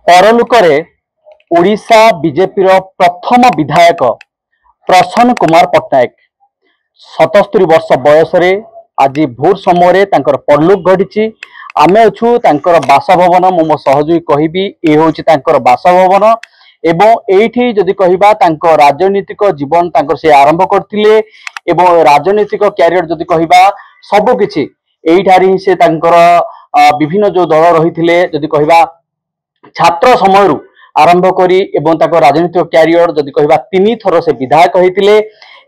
परलोकरे Odisha BJP प्रथम विधायक प्रसन्न कुमार पट्टनायक 77 वर्ष बयस आज भोर समय परलोक घटी। आम अच्छु बासभवन मो सहयोगी कहबी ये हूँ बासभवन एवं एठी जदि कहबा राजनीतिक जीवन से आरंभ करथिले एवं राजनीतिक कैरियर जदि कहबा सबकिछि एठारी से विभिन्न जो दल रही जदि कहबा छात्र समय आरंभ करी एवं राजनीतिक कैरियर जदि कहबा 3 थर से विधायक होते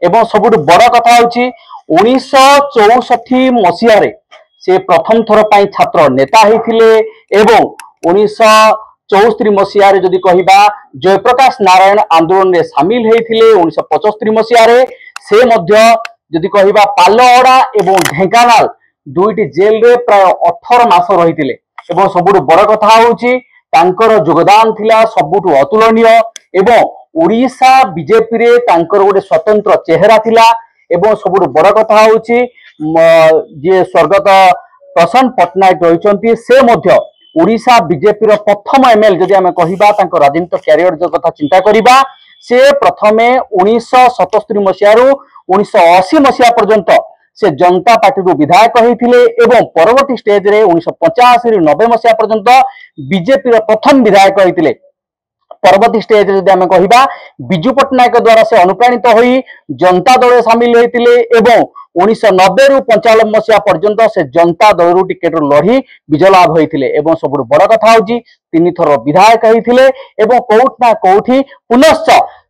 एवं सबुठ बड़ कथा हूँ 1964 मसीह से प्रथम थर पर छात्र नेता होते एवं 1974 मसीह जदि कहबा जयप्रकाश नारायण आंदोलन में सामिल होते 1975 मसीह से मध्य जदि कहबा पालहड़ा एवं ढेंकानाल दुईटी जेल रे प्राय 18 मास रही एवं सबुठ बड़ कथा हूँ योगदान थिला सबुठ अतुलनीय एवं ओडिशा बीजेपी रे गोटे स्वतंत्र चेहरा थिला एवं सबुठ बड़ कथा हूँ जे स्वर्गत प्रसन्न पट्टनायक रही से मध्य ओडिशा बीजेपी रो प्रथम एमएल जदि आम कहबा राजनीतिक कैरियर जो कथा चिंता करिबा से प्रथमे 1977 मसीह 1980 मसीहा पर्यंत से जनता पार्टी विधायक होते एवं परवर्ती स्टेज रे 1985 90 मसीहा पर्यंत बीजेपी प्रथम विधायक होते। परवर्ती स्टेज रे आम कहबा विजु पट्टनायक द्वारा से अनुप्राणित होई जनता दल सामिल होते एवं 1990 रु 95 मसीहा पर्यंत से जनता दल टिकेट लड़ी विजय लाभ होते एवं सब बड़ कथा हूँ 3 थर विधायक होते एवं कौट ना कौटी पुनश्च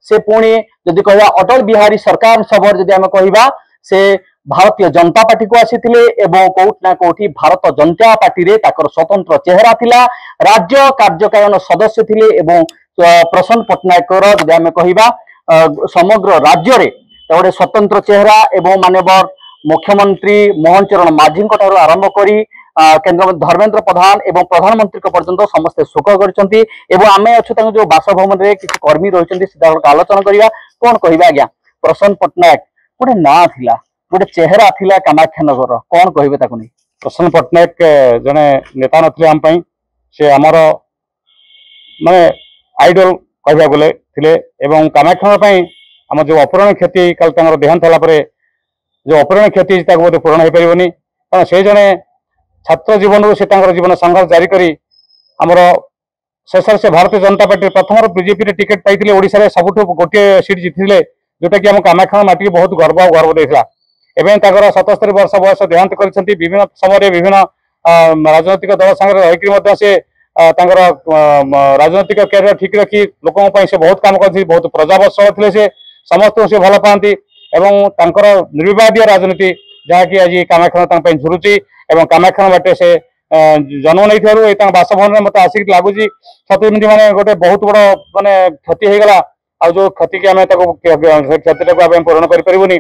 से पुणी जदि कहबा अटल बिहारी सरकार सबर जदि आम कहबा से भारतीय जनता पार्टी को आसीथिले एवं कौट ना कौटी भारत जनता पार्टी रे ताकर स्वतंत्र चेहरा थिला राज्य कार्यकारण सदस्य थिले एवं प्रसन्न पट्टनायक जदि आम कहबा समग्र राज्य रे गोटे स्वतंत्र चेहरा एवं माननीय मुख्यमंत्री मोहन चरण माझी आरंभ करी केंद्र धर्मेंद्र प्रधान एवं प्रधानमंत्री पर्यंत समस्ते शोक कर आम अच्छु जो बासभवन में किसी कर्मी रही आलोचना करवा कौन कहबा आज्ञा प्रसन्न पट्टनायक गोटे ना थिला गोटे चेहरा थिला कामाख्यानगर कौन कहबे ताकु नहीं प्रसन्न पट्टनायक जने नेता नथिले आम पई से हमर माने आइडल कहबा गले थिले एवं कामाख्यानगर पई हम जो अपहरण क्षति कल तांगर देहांत होला परे जो अपहरण क्षति ताको बोधे पूरण हो परिबनी कारण से जने छात्र जीवन से जीवन संघर्ष जारी करी आमर शेष से भारतीय जनता पार्टी प्रथम बीजेपी टिकेट पाई ओडिशा सबुठ गोटे सीट जीति जोटा कि आम कामाख्या माटी बहुत गर्व और गर्व देता एवं 77 वर्ष बयस देहांत कर विभिन्न समय विभिन्न राजनैतिक दल सागर रही से राजनैतिक कैरियर ठीक रखी लोकों से बहुत काम कर बहुत प्रजावत्सल थे से समस्त से भल पाती एवं निर्विवादीय राजनीति जहाँकि आज कामाख्या झुरुची एवं कामाख्या बाटे से जन्म नहीं बासभवन में मत आसिक लगुच सत माने गोटे बहुत बड़ माने क्षति होगला आ जो क्षति की आम क्षति पूरण करें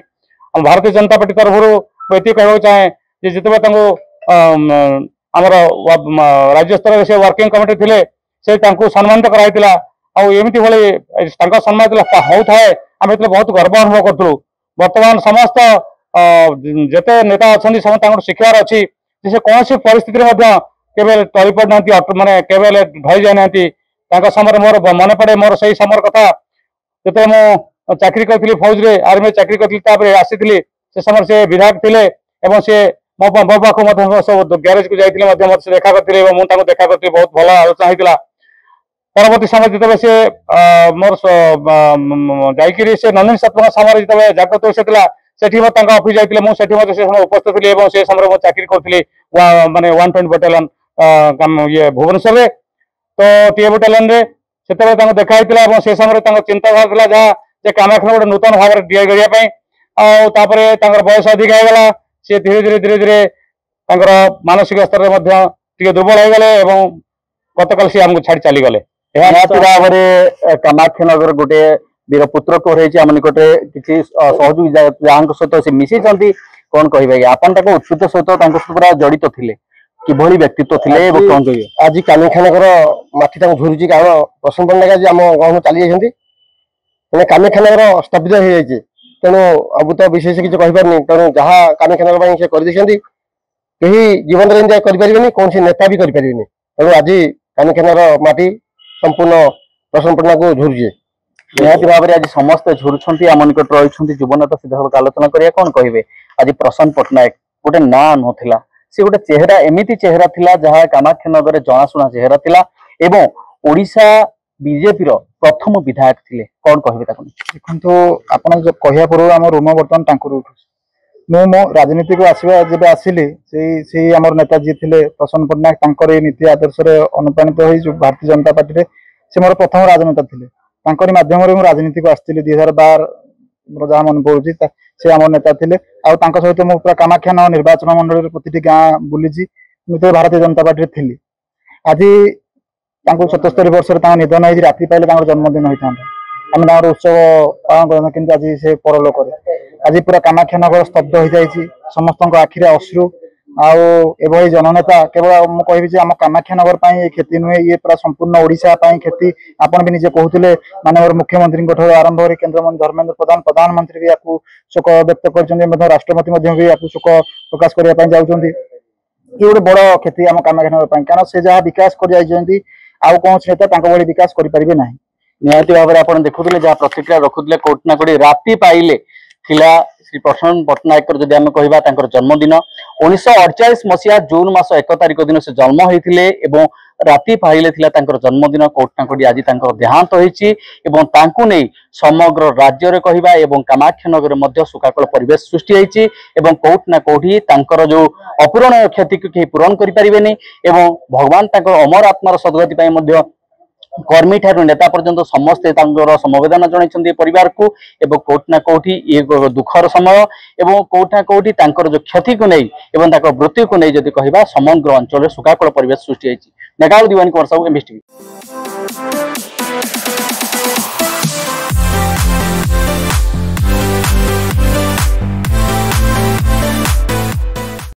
भारतीय जनता पार्टी तरफ ये कहना चाहे जिते आमर राज्य स्तर से वर्किंग कमिटी थे से सम्मानित कराइला आमती भाई सम्मान होता है आम बहुत गर्व अनुभव करूँ बर्तमान समस्त जिते नेता अच्छा समस्त शिक्षार अच्छी से कौन सी परिस्थिति केवल टली पड़ना मानने केवल ढई जाना समय मोर मन पड़े मोर से समय कथा जो मु चाकरी करी फौज रे आर्मी चाकरी करी आसी से समय से विधायक थे एवं से मो पाख सब ग्यारेज को जाते मत देखा करते मुझे देखा करती बहुत भल आलोचना होता परवर्ती समय जिते से मोर जाकि से नंदिनी सत्व समय जिते जागृत होता से ऑफिस जाते मुझे समय उपस्थित थी से समय चाकरी करी मानने 120 बटालियन ये भुवनेश्वर तो टी बटालियन से देखा होता से समय चिंताधारा जहाँ कामाख्या गोटे नूतन भाव में डीआई गया बयस अधिक होगा सी धीरे धीरे मानसिक स्तर में दुर्बल हो गले गतकाल सी आमको छाड़ी चलीगले भाव में कामाख्यानगर गोटे वीरपुत्र को आम निकटे किसी सहयोगी सहित से मिसी कौन कहे आपन उत्सुक सहित पूरा जड़ित थे किभली व्यक्तित्व थे कौन कहे आज कामाख्यानगर माटी झुरुची कारण प्रसन्न पट्टनायक आम गाँव चली जाते कामाख्यानगर स्तब्ध हो जाए तेणु अब तो विशेष किसी कहीपर तेणु जहाँ कामाख्यानगर से करदे कहीं जीवन में करें कौन नेता भी करें तेणु आज कामाख्यानगर माटी संपूर्ण प्रसन्न पटना को झुरुचे निहाती भाव में आज समस्ते झुरुंट आम निकट रही जीवनता सीधा आलोचना करिया कौन कहे आज प्रसन्न पट्टनायक गोटे ना ना से गोटे चेहरा एमती चेहरा थिला जहाँ कामाक्षानगर जनाशुना चेहरा थिला एवं ओडिशा बीजेपी प्रथम विधायक थिले कौन कहे देखो आपन जो कहया पूर्व आम रोम बर्तमान टांकुर उठू मो राजनीति को आसवा जब आसिली से आम नेताजी थे प्रसन्न पट्टनायक तांकर नीति आदर्श अनुप्राणित हो जो भारतीय जनता पार्टी रे से मोर प्रथम राजनेता थे तांकर माध्यम राजनीति को आसती 2012 मोर जहाँ मन पड़ुची से आम नेता थे आउ सहित मु पूरा कामाख्या निर्वाचन मंडल प्रति गाँ बुली मुझे भारतीय जनता पार्टी थी आज 77 वर्ष निधन हो राति पाइले जन्मदिन होता आम उत्सव पालन कर आज से परलोक आज पूरा कामाख्यानगर स्तब्ध हो जाए समस्त आखिरे अश्रु आउ जननेता केवल मुझे आम कामाख्यानगर क्षति नुहे ये पूरा संपूर्ण ओडिशा क्षति आपन भी निजे कहते माननीय मुख्यमंत्री आरंभ कर केन्द्रमंत्री धर्मेंद्र प्रधान प्रधानमंत्री भी आपको शोक व्यक्त कर राष्ट्रपति भी आपको शोक प्रकाश करने जाऊँगी ये गोटे बड़ क्षति आम कामाख्यानगर कारण से जहाँ विकास कर आउ कौन नेता भली विकास करें ना निहाती भाव में आप देखुले जहाँ प्रतिक्रिया रखुले कोटी ना कोटी राति पाइले थिला श्री प्रसन्न पट्टनायक जदि आम कह जन्मदिन 1948 मसीहा जून मास 1 तारिख दिन से जन्म होते राति पाइले जन्मदिन कोटी ना कोटी आज देहांत होती नहीं समग्र राज्य में कहवा कामाख्यानगर में सुखाकुल परिवेश सृष्टि होती कोटी ना कोटी जो अपूरणीय क्षति को कहीं पूरण करें भगवान अमर आत्मार सद्गति कर्मी ठार नेता पर्यंत समस्ते समवेदना जन परिवार को कोटी ना कोटी ये दुखर समय कोटी ना कोटी जो क्षति को नहीं मृत्यु को नहीं जदि कहवा समग्र अंचल सुखाकुल परिवेश सृष्टि होती। नेगाल दीवानी कुमार साहू, MBS टीवी।